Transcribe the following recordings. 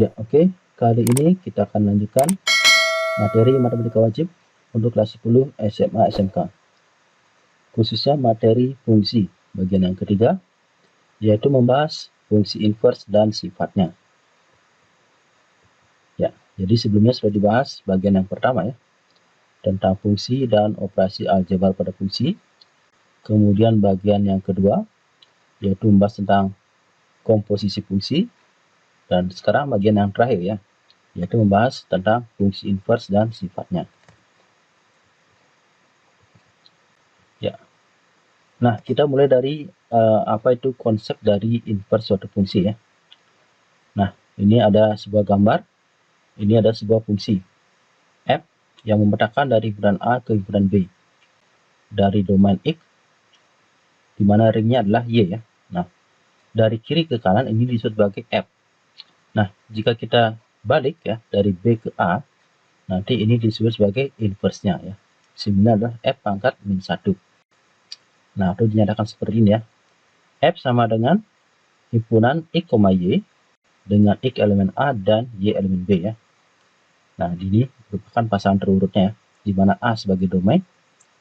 Ya, oke. Kali ini kita akan lanjutkan materi matematika wajib untuk kelas 10 SMA SMK. Khususnya materi fungsi bagian yang ketiga, yaitu membahas fungsi inverse dan sifatnya. Ya, jadi sebelumnya sudah dibahas bagian yang pertama ya, tentang fungsi dan operasi aljabar pada fungsi. Kemudian bagian yang kedua, yaitu membahas tentang komposisi fungsi. Dan sekarang bagian yang terakhir ya, yaitu membahas tentang fungsi inverse dan sifatnya. Ya. Nah, kita mulai dari apa itu konsep dari inverse suatu fungsi ya. Nah, ini ada sebuah gambar, ini ada sebuah fungsi f yang memetakan dari himpunan A ke himpunan B dari domain X, di mana ringnya adalah Y ya. Nah, dari kiri ke kanan ini disebut sebagai f. Nah, jika kita balik ya dari B ke A, nanti ini disebut sebagai inverse-nya ya. Simbolnya adalah f pangkat min 1. Nah, itu dinyatakan seperti ini ya. F sama dengan himpunan X, Y dengan X elemen A dan Y elemen B ya. Nah, ini merupakan pasangan terurutnya ya, di mana A sebagai domain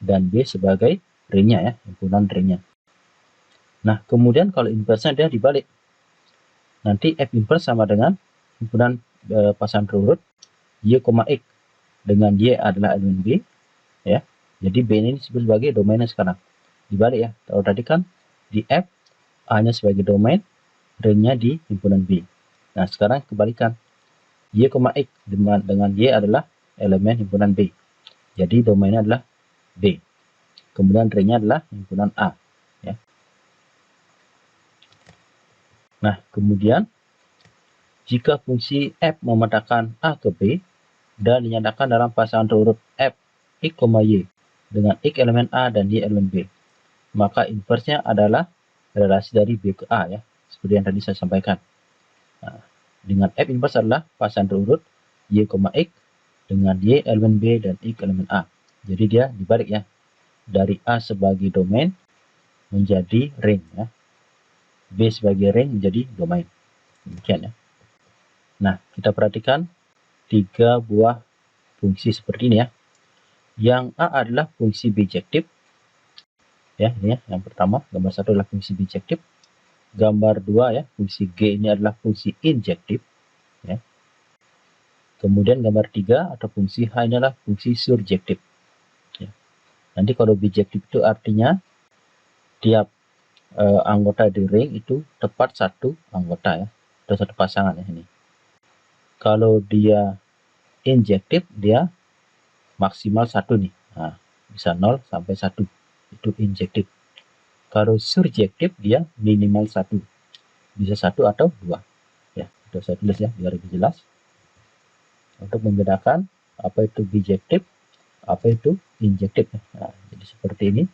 dan B sebagai ringnya ya, himpunan ringnya. Nah, kemudian kalau inverse-nya dia dibalik. Nanti F inverse sama dengan himpunan pasangan terurut Y, X dengan Y adalah elemen B ya. Jadi B ini disebut sebagai domainnya sekarang. Dibalik ya. Kalau tadi kan di F A-nya sebagai domain, ringnya di himpunan B. Nah, sekarang kebalikan. Y, X dengan Y adalah elemen himpunan B. Jadi domainnya adalah B. Kemudian ringnya adalah himpunan A. Ya. Nah, kemudian jika fungsi f memetakan A ke B dan dinyatakan dalam pasangan terurut f X, Y dengan X elemen A dan Y elemen B, maka inverse-nya adalah relasi dari B ke A ya, seperti yang tadi saya sampaikan. Nah, dengan f inverse adalah pasangan terurut Y, X dengan Y elemen B dan X elemen A. Jadi dia dibalik ya, dari A sebagai domain menjadi ring ya, B sebagai ring menjadi domain. Demikian ya. Nah, kita perhatikan 3 buah fungsi seperti ini ya. Yang A adalah fungsi bijektif. Ya, ini ya, yang pertama, gambar 1 adalah fungsi bijektif. Gambar 2 ya, fungsi G ini adalah fungsi injektif. Ya. Kemudian gambar 3 atau fungsi H ini adalah fungsi surjektif. Ya. Nanti kalau bijektif itu artinya tiap anggota di ring itu tepat satu anggota ya, atau satu pasangan ya ini. Kalau dia injektif, dia maksimal 1 nih. Nah, bisa 0 sampai 1. Itu injektif. Kalau surjektif, dia minimal 1. Bisa 1 atau 2. Ya, itu saya tulis ya, biar lebih jelas. Untuk membedakan apa itu bijektif, apa itu injektif. Nah, jadi seperti ini.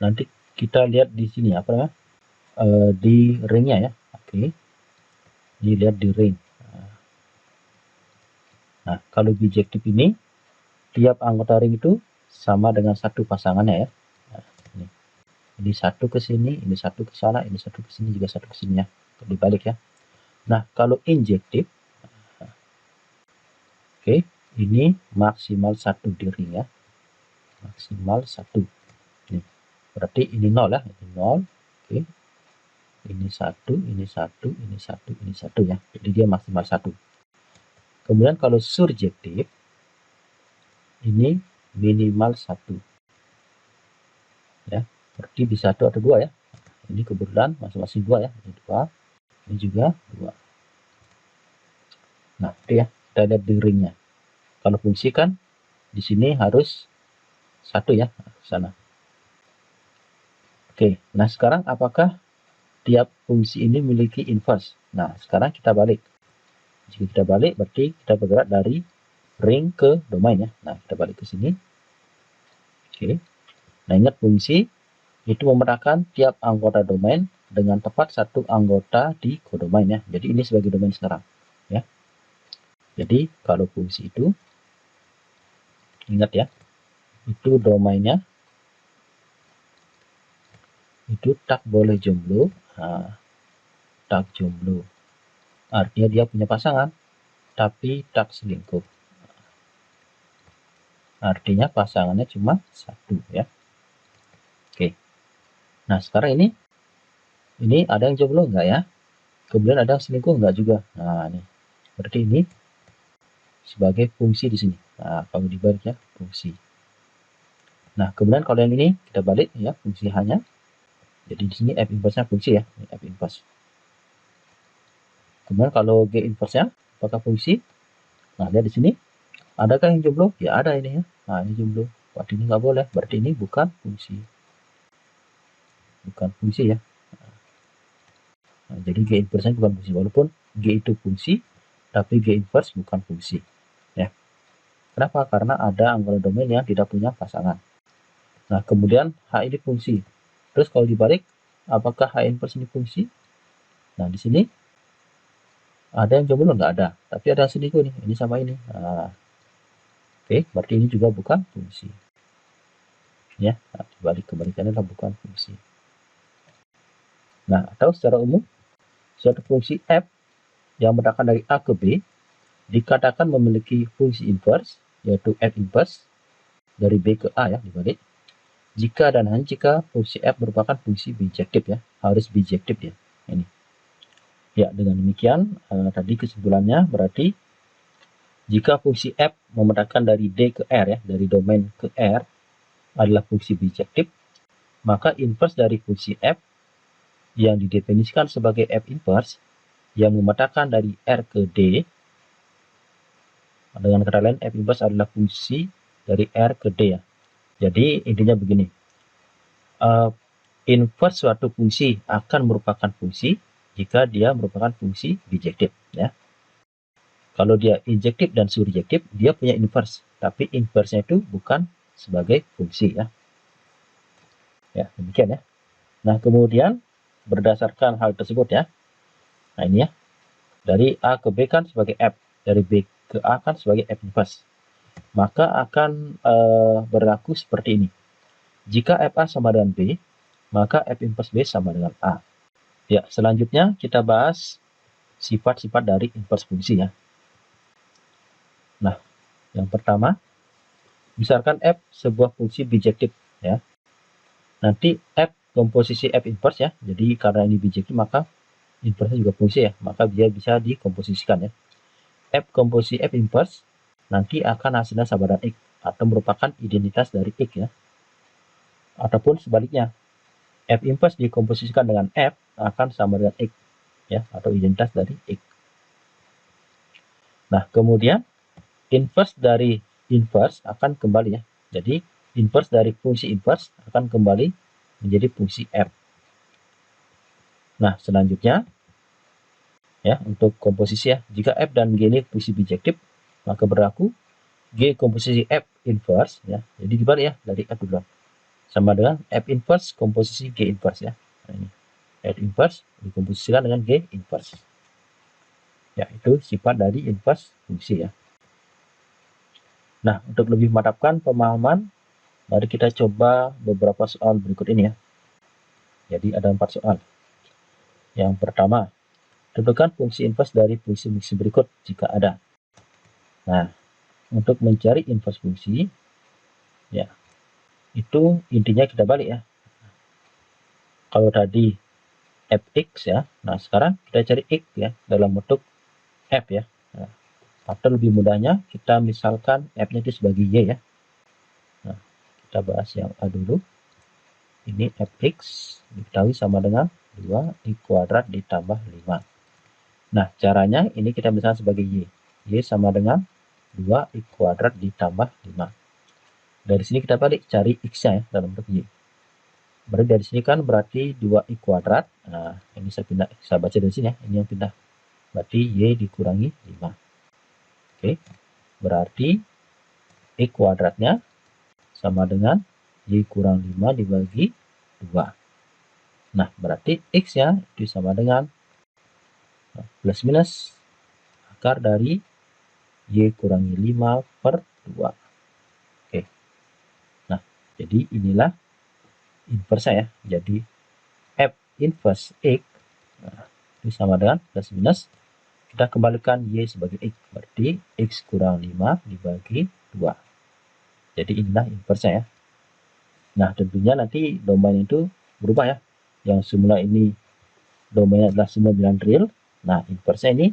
Nanti kita lihat di sini apa namanya? Di ringnya ya. Oke. Dilihat di ring. Nah, kalau bijektif ini tiap anggota ring itu sama dengan satu pasangannya ya. Nah, ini satu ke sini, ini satu ke sana, ini satu ke sini, juga satu ke sini ya. Dibalik ya. Nah, kalau injektif, oke, ini maksimal 1 di ring ya. Maksimal 1. Nih, berarti ini 0 ya, ini 0. Oke. Ini 1, ini 1, ini 1, ini 1 ya. Jadi dia maksimal 1. Kemudian kalau surjektif, ini minimal 1. Ya, berarti bisa 1 atau 2 ya. Ini kebetulan masing-masing 2 ya. Ini 2, ini juga 2. Nah, itu ya, kita lihat di ringnya. Kalau fungsi kan di sini harus 1 ya, sana. Oke, nah sekarang apakah tiap fungsi ini memiliki inverse? Nah, sekarang kita balik. Jika kita balik, berarti kita bergerak dari ring ke domain ya. Nah, kita balik ke sini. Oke. Nah, ingat fungsi itu memetakan tiap anggota domain dengan tepat satu anggota di kodomain ya. Jadi ini sebagai domain sekarang ya. Jadi kalau fungsi itu, ingat ya, itu domainnya itu tak boleh jomblo. Nah, tak jomblo. artinya dia punya pasangan, tapi tak selingkuh. Artinya pasangannya cuma satu ya. Oke. Nah sekarang ini ada yang jomblo enggak ya? Kemudian ada yang selingkuh enggak juga? Nah ini berarti ini sebagai fungsi di sini. Nah kalau dibalik ya fungsi. Nah kemudian kalau yang ini kita balik ya fungsi hanya. Jadi di sini F inverse-nya fungsi ya, ini F inverse. Kemudian kalau G inverse-nya apakah fungsi? Nah lihat di sini, adakah yang jomblo? Ya ada ini ya. Nah ini jomblo. Berarti ini nggak boleh. Berarti ini bukan fungsi. Bukan fungsi ya. Nah, jadi G inverse-nya bukan fungsi. Walaupun G itu fungsi, tapi G inverse bukan fungsi. Ya. Kenapa? Karena ada anggota domain yang tidak punya pasangan. Nah kemudian H ini fungsi. Terus kalau dibalik, apakah H inverse ini fungsi? Nah di sini ada yang jomblo nggak ada, tapi ada yang selingkuh nih. Ini sama ini. Nah, oke, berarti ini juga bukan fungsi. Ya, nah, kebalikannya adalah bukan fungsi. Nah, atau secara umum, suatu fungsi f yang berasal dari A ke B dikatakan memiliki fungsi inverse, yaitu f inverse dari B ke A ya, dibalik. Jika dan hanya jika fungsi f merupakan fungsi bijektif ya, harus bijektif ya. Ini. Ya, dengan demikian tadi kesimpulannya berarti jika fungsi f memetakan dari D ke R ya, dari domain ke R adalah fungsi bijektif, maka inverse dari fungsi f yang didefinisikan sebagai f inverse yang memetakan dari R ke D, dengan kata lain f inverse adalah fungsi dari R ke D ya. Jadi intinya begini, inverse suatu fungsi akan merupakan fungsi jika dia merupakan fungsi bijektif ya. Kalau dia injektif dan surjektif, dia punya inverse, tapi inverse-nya itu bukan sebagai fungsi ya. Ya, demikian ya. Nah, kemudian berdasarkan hal tersebut ya. Nah, ini ya. Dari A ke B kan sebagai F, dari B ke A kan sebagai F inverse. Maka akan berlaku seperti ini. Jika FA sama dengan B, maka F inverse B sama dengan A. Ya, selanjutnya kita bahas sifat-sifat dari inverse fungsi ya. Nah, yang pertama, misalkan F sebuah fungsi bijektif ya. Nanti F komposisi F inverse ya. Jadi karena ini bijektif maka inverse juga fungsi ya. Maka dia bisa dikomposisikan ya. F komposisi F inverse nanti akan hasilnya sama dengan X atau merupakan identitas dari X ya. Ataupun sebaliknya, F inverse dikomposisikan dengan F akan sama dengan X ya, atau identitas dari X. Nah, kemudian inverse dari inverse akan kembali ya. Jadi inverse dari fungsi inverse akan kembali menjadi fungsi F. Nah, selanjutnya ya untuk komposisi ya. Jika F dan G ini fungsi bijektif, maka berlaku G komposisi F inverse ya. Jadi dibalik ya dari F dulu. Sama dengan F inverse komposisi G inverse ya. Nah, ini F inverse dikomposisikan dengan G inverse. Ya, itu sifat dari inverse fungsi ya. Nah, untuk lebih memantapkan pemahaman, mari kita coba beberapa soal berikut ini ya. Jadi ada 4 soal. Yang pertama, tentukan fungsi inverse dari fungsi-fungsi berikut jika ada. Nah, untuk mencari inverse fungsi, ya, itu intinya kita balik ya. Kalau tadi fx ya, nah sekarang kita cari x ya dalam bentuk f ya. Nah, atau lebih mudahnya kita misalkan f-nya itu sebagai y ya. Nah, kita bahas yang A dulu. Ini fx diketahui sama dengan 2x kuadrat ditambah 5. Nah, caranya ini kita misalkan sebagai y. Y sama dengan 2x kuadrat ditambah 5. Dari sini kita balik cari x-nya ya dalam bentuk y. Berarti dari sini kan berarti 2x kuadrat. Nah, ini saya baca dari sini ya. Ini yang pindah. Berarti y dikurangi 5. Oke. Berarti x kuadratnya sama dengan y kurang 5 dibagi 2. Nah, berarti x-nya itu sama dengan plus minus akar dari y kurangi 5 per 2. Oke. Nah, jadi inilah inverse ya. Jadi F inverse X nah, itu sama dengan plus minus kita kembalikan Y sebagai X. Berarti X kurang 5 dibagi 2. Jadi inilah inverse ya. Nah, tentunya nanti domain itu berubah ya. Yang semula ini domainnya adalah 9 real. Nah, inverse ini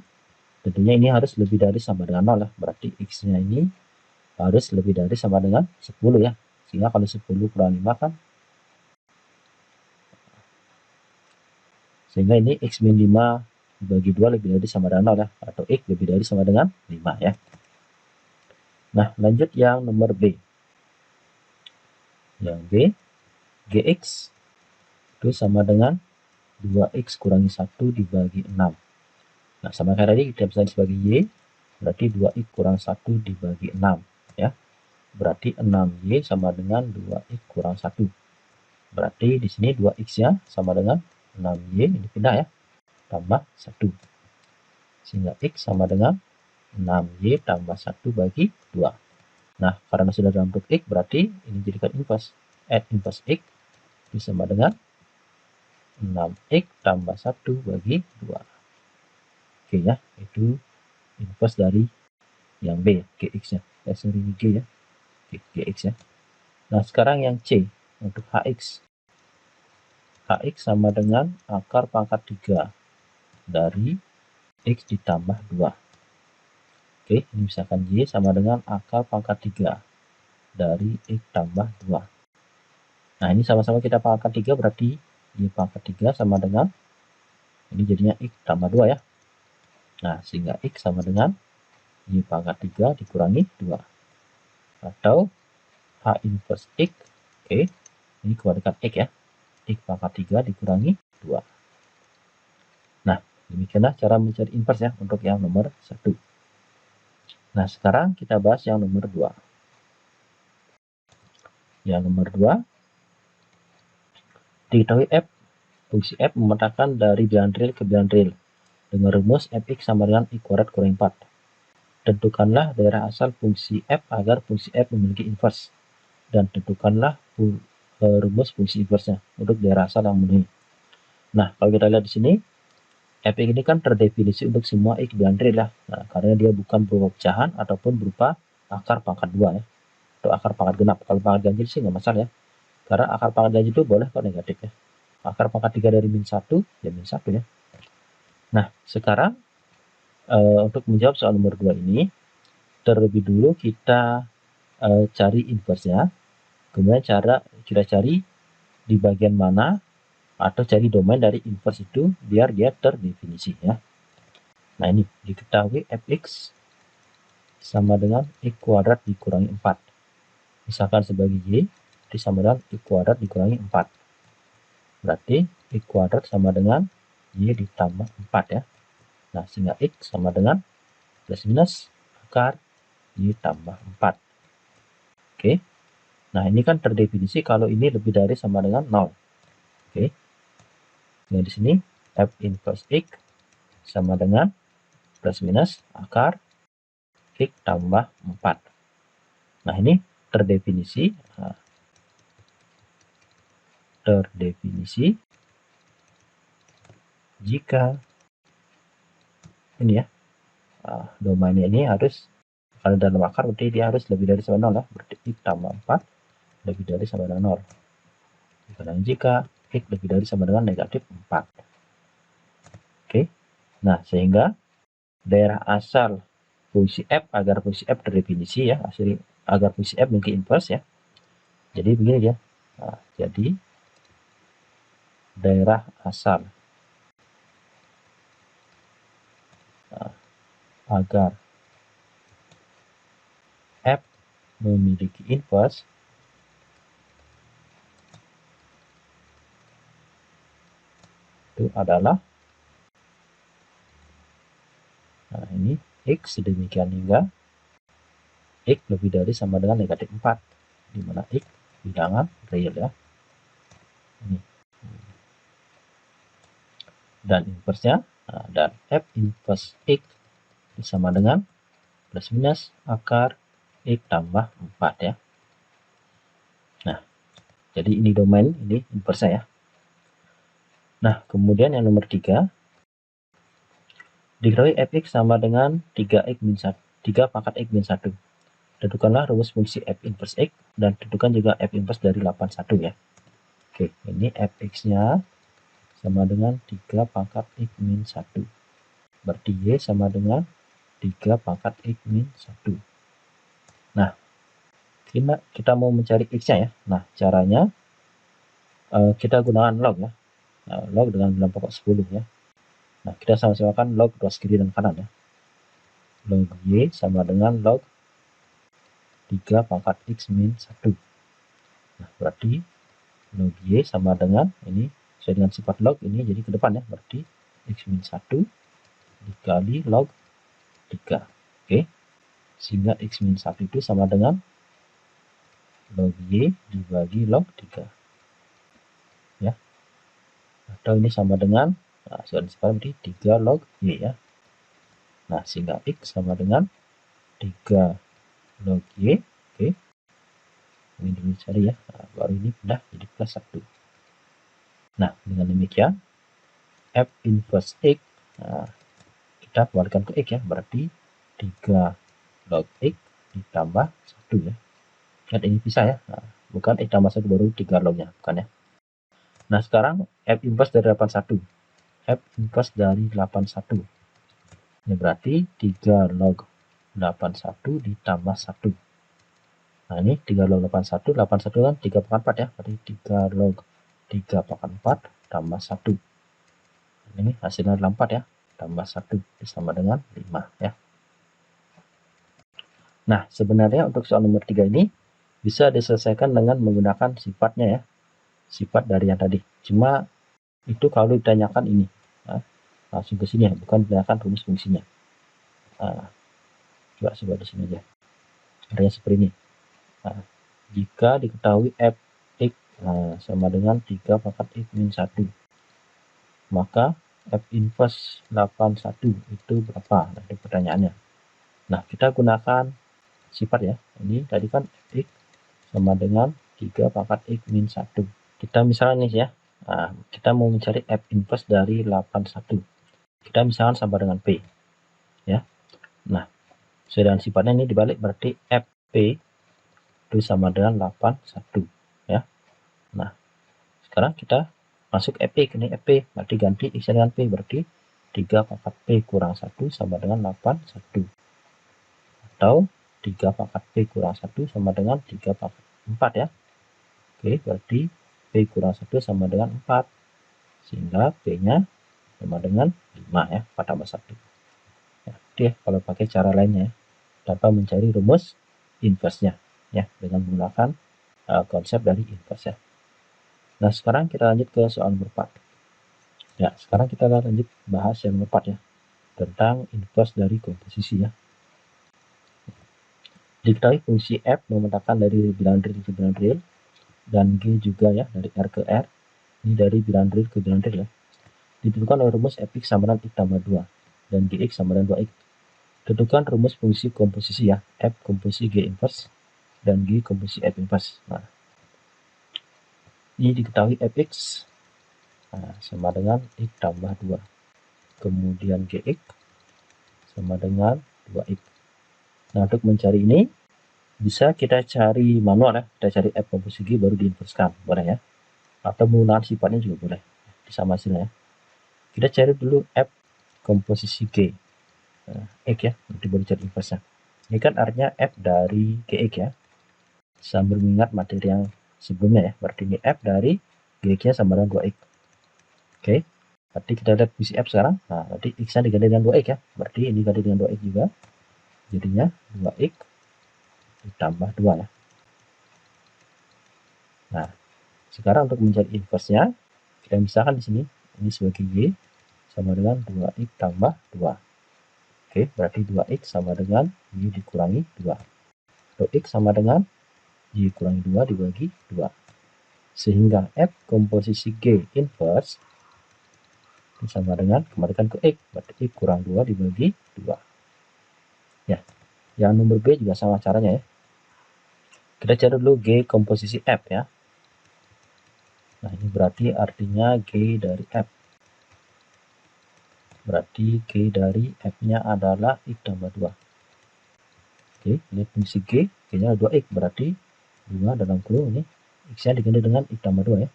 tentunya ini harus lebih dari sama dengan 0 ya. Berarti X-nya ini harus lebih dari sama dengan 10 ya. Sehingga kalau 10 kurang 5 kan, sehingga ini X min 5 dibagi 2 lebih dari sama dengan 0 ya. Atau X lebih dari sama dengan 5 ya. Nah, lanjut yang nomor B. Yang B, Gx itu sama dengan 2x kurangi 1 dibagi 6. Nah, sama kayak tadi kita bisa sebagai Y, berarti 2x kurang 1 dibagi 6 ya. Berarti 6y sama dengan 2x kurang 1. Berarti di sini 2x-nya sama dengan 6y, ini pindah ya, tambah 1. Sehingga x sama dengan 6y tambah 1 bagi 2. Nah, karena sudah dalam bentuk x, berarti ini jadikan inverse. Add inverse x itu sama dengan 6x tambah 1 bagi 2. Oke ya, itu inverse dari yang B, Gx-nya. Sorry, G ya. Gx ya. Nah, sekarang yang C, untuk Hx. Hx sama dengan akar pangkat 3 dari x ditambah 2. Oke, ini misalkan Y sama dengan akar pangkat 3 dari x tambah 2. Nah, ini sama-sama kita pangkat 3, berarti Y pangkat 3 sama dengan, ini jadinya x tambah 2 ya. Nah, sehingga x sama dengan Y pangkat 3 dikurangi 2. Atau H inverse x, oke, ini kebalikan x ya. X pangkat 3 dikurangi 2. Nah, demikianlah cara mencari inverse ya untuk yang nomor 1. Nah, sekarang kita bahas yang nomor 2. Yang nomor 2, diketahui fungsi f memetakan dari bilangan real ke bilangan real dengan rumus fx sama dengan x kuadrat kurang 4. Tentukanlah daerah asal fungsi f agar fungsi f memiliki inverse. Dan tentukanlah rumus fungsi inverse-nya untuk daerah asal yang memenuhi. Nah, kalau kita lihat di sini, fx ini kan terdefinisi untuk semua x bilangan real ya. Nah, karena dia bukan berupa pecahan ataupun berupa akar pangkat 2 ya. Atau akar pangkat genap. Kalau pangkat ganjil sih nggak masalah ya. Karena akar pangkat ganjil itu boleh kok negatif ya. Akar pangkat 3 dari min 1, ya min 1 ya. Nah, sekarang untuk menjawab soal nomor 2 ini, terlebih dulu kita cari inverse-nya. Kemudian kita cari di bagian mana atau cari domain dari inverse itu biar dia terdefinisi ya. Nah, ini diketahui fx sama dengan x kuadrat dikurangi 4. Misalkan sebagai y, itu sama dengan x kuadrat dikurangi 4. Berarti x kuadrat sama dengan y ditambah 4 ya. Nah, sehingga x sama dengan plus minus akar y tambah 4. Oke. Nah, ini kan terdefinisi kalau ini lebih dari sama dengan 0. Oke. Nah, di sini f inverse x sama dengan plus minus akar x tambah 4. Nah, ini terdefinisi. Nah, terdefinisi jika ini ya, domainnya ini harus, kalau dalam akar berarti dia harus lebih dari sama 0 ya. Berarti x tambah 4 lebih dari sama dengan 0. Dan jika x lebih dari sama dengan negatif 4. Oke. Nah, sehingga daerah asal fungsi f agar fungsi f terdefinisi ya, agar fungsi f memiliki inverse ya. Jadi begini ya. Nah, jadi daerah asal agar f memiliki inverse itu adalah, nah ini x sedemikian hingga x lebih dari sama dengan negatif 4, di mana x bilangan real ya. Ini. Dan inverse-nya, nah, dan f inverse x sama dengan plus minus akar x tambah 4 ya. Nah, jadi ini domain, ini inverse ya. Nah, kemudian yang nomor 3, Diketahui fx sama dengan 3x min 1, 3 pangkat x min 1. Tentukanlah rumus fungsi f inverse x dan tentukan juga f inverse dari 81 ya. Oke, ini fx-nya sama dengan 3 pangkat x min 1. Berarti y sama dengan 3 pangkat x min 1. Nah, kita mau mencari x-nya ya. Nah, caranya kita gunakan log ya. Nah, log dengan bilangan pokok 10 ya. Nah, kita sama-samakan log ruas kiri dan kanan ya. Log y sama dengan log 3 pangkat x min 1. Nah, berarti log y sama dengan ini, sesuai dengan sifat log ini jadi ke depan ya. Berarti x min 1 dikali log 3. Oke. Sehingga x min 1 itu sama dengan log y dibagi log 3. Ya. Atau ini sama dengan, nah, sesuai dengan sifat berarti 3 log y ya. Nah, sehingga x sama dengan 3 log y. Oke. Ini dulu cari ya. Nah, baru ini pindah jadi plus 1. Nah, dengan demikian f inverse x, nah, kita keluarkan ke x ya. Berarti 3 log x ditambah 1 ya. Lihat ini bisa ya. Nah, bukan x tambah 1 baru 3 lognya. Bukan ya. Nah, sekarang f inverse dari 81. F inverse dari 81. Ini berarti 3 log 81 ditambah 1. Nah, ini 3 log 81. 81 kan 3 pangkat 4 ya. Berarti 3 log 3 pangkat 4 tambah 1. Ini hasilnya adalah 4 ya. Tambah 1 sama dengan 5 ya. Nah, sebenarnya untuk soal nomor 3 ini bisa diselesaikan dengan menggunakan sifatnya ya. Sifat dari yang tadi. Cuma itu kalau ditanyakan ini. Nah, langsung ke sini ya. Bukan ditanyakan rumus fungsinya. Nah, coba di sini aja. Adanya seperti ini. Nah, jika diketahui fx sama dengan 3 pangkat x min 1, maka f inverse 81 itu berapa? Nah, itu pertanyaannya. Nah, kita gunakan sifat ya. Ini tadi kan fx sama dengan 3 pangkat x min 1. Kita misalnya nih ya, nah, kita mau mencari f inverse dari 81. Kita misalkan sama dengan p. Ya. Nah, sesuai dengan sifatnya ini dibalik berarti fp itu sama dengan 81 ya. Nah, sekarang kita masuk fp, ini fp berarti ganti x dengan p, berarti 3 pangkat p kurang 1 sama dengan 81. Atau 3 pangkat p kurang 1 sama dengan 3 pangkat 4 ya. Oke, berarti p kurang 1 sama dengan 4. Sehingga p-nya sama dengan 5 ya, 4 tambah 1. Ya, itu ya kalau pakai cara lainnya ya, tanpa mencari rumus inverse-nya ya, dengan menggunakan konsep dari inverse ya. Nah, sekarang kita lanjut ke soal nomor 4. Ya, sekarang kita lanjut bahas yang nomor 4 ya, tentang inverse dari komposisi ya. Diketahui fungsi f memetakan dari bilangan real ke bilangan real, dan g juga ya, dari r ke r. Ini dari bilangan real ke bilangan real ya. Ditentukan oleh rumus fx sama dengan x tambah 2, dan gx sama dengan 2x. Tentukan rumus fungsi komposisi ya, f komposisi g inverse, dan g komposisi f inverse. Nah, ini diketahui fx sama dengan x tambah 2. Kemudian gx sama dengan 2x. Nah, untuk mencari ini, bisa kita cari manual ya. Kita cari f komposisi g baru diinverskan. Boleh ya. Atau menggunakan sifatnya juga boleh. Sama hasilnya ya. Kita cari dulu f komposisi g. X ya. Nanti baru cari inverse-nya. Ini kan artinya f dari gx ya. Sambil mengingat materi yang sebelumnya ya. Berarti ini f dari gx-nya sama dengan 2x. Oke. Berarti kita lihat fungsi f sekarang. Nah, berarti x-nya diganti dengan 2x ya. Berarti ini diganti dengan 2x juga. Jadinya 2x ditambah 2 ya. Nah, sekarang untuk mencari inverse-nya, kita misalkan di sini, ini sebagai y sama dengan 2x tambah 2. Oke, berarti 2x sama dengan y dikurangi 2. Atau x sama dengan y kurangi 2 dibagi 2. Sehingga f komposisi g inverse sama dengan kembalikan ke x, berarti x kurang 2 dibagi 2. Ya, yang nomor b juga sama caranya ya. Kita cari dulu g komposisi f ya. Nah, ini berarti artinya g dari f. berarti G dari F-nya adalah X tambah 2. Oke, ini fungsi G, G-nya adalah 2X, berarti 2 dalam kurung ini, X-nya diganti dengan X tambah 2 ya.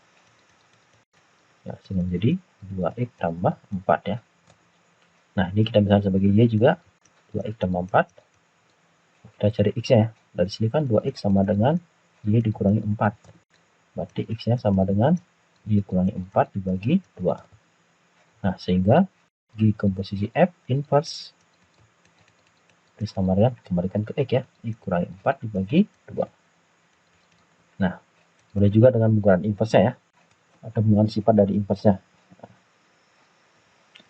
Ya, sehingga menjadi 2X tambah 4 ya. Nah, ini kita misalkan sebagai Y juga, 2X tambah 4. Kita cari X-nya ya. Dari sini kan 2X sama dengan Y dikurangi 4. Berarti X-nya sama dengan Y kurangi 4 dibagi 2. Nah, sehingga G komposisi F inverse sama dengan kembalikan ke X ya. Y kurangi 4 dibagi 2. Nah, boleh juga dengan menggunakan inverse ya. Atau menggunakan sifat dari inverse-nya.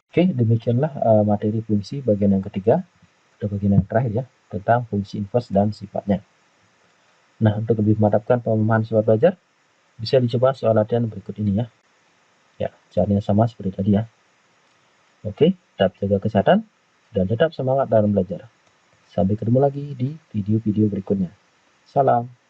Oke, demikianlah materi fungsi bagian yang ketiga. Atau bagian yang terakhir ya. Tentang fungsi inverse dan sifatnya. Nah, untuk lebih memantapkan pemahaman soal belajar, bisa dicoba soal latihan berikut ini ya. Ya, caranya sama seperti tadi ya. Oke, tetap jaga kesehatan dan tetap semangat dalam belajar. Sampai ketemu lagi di video-video berikutnya. Salam.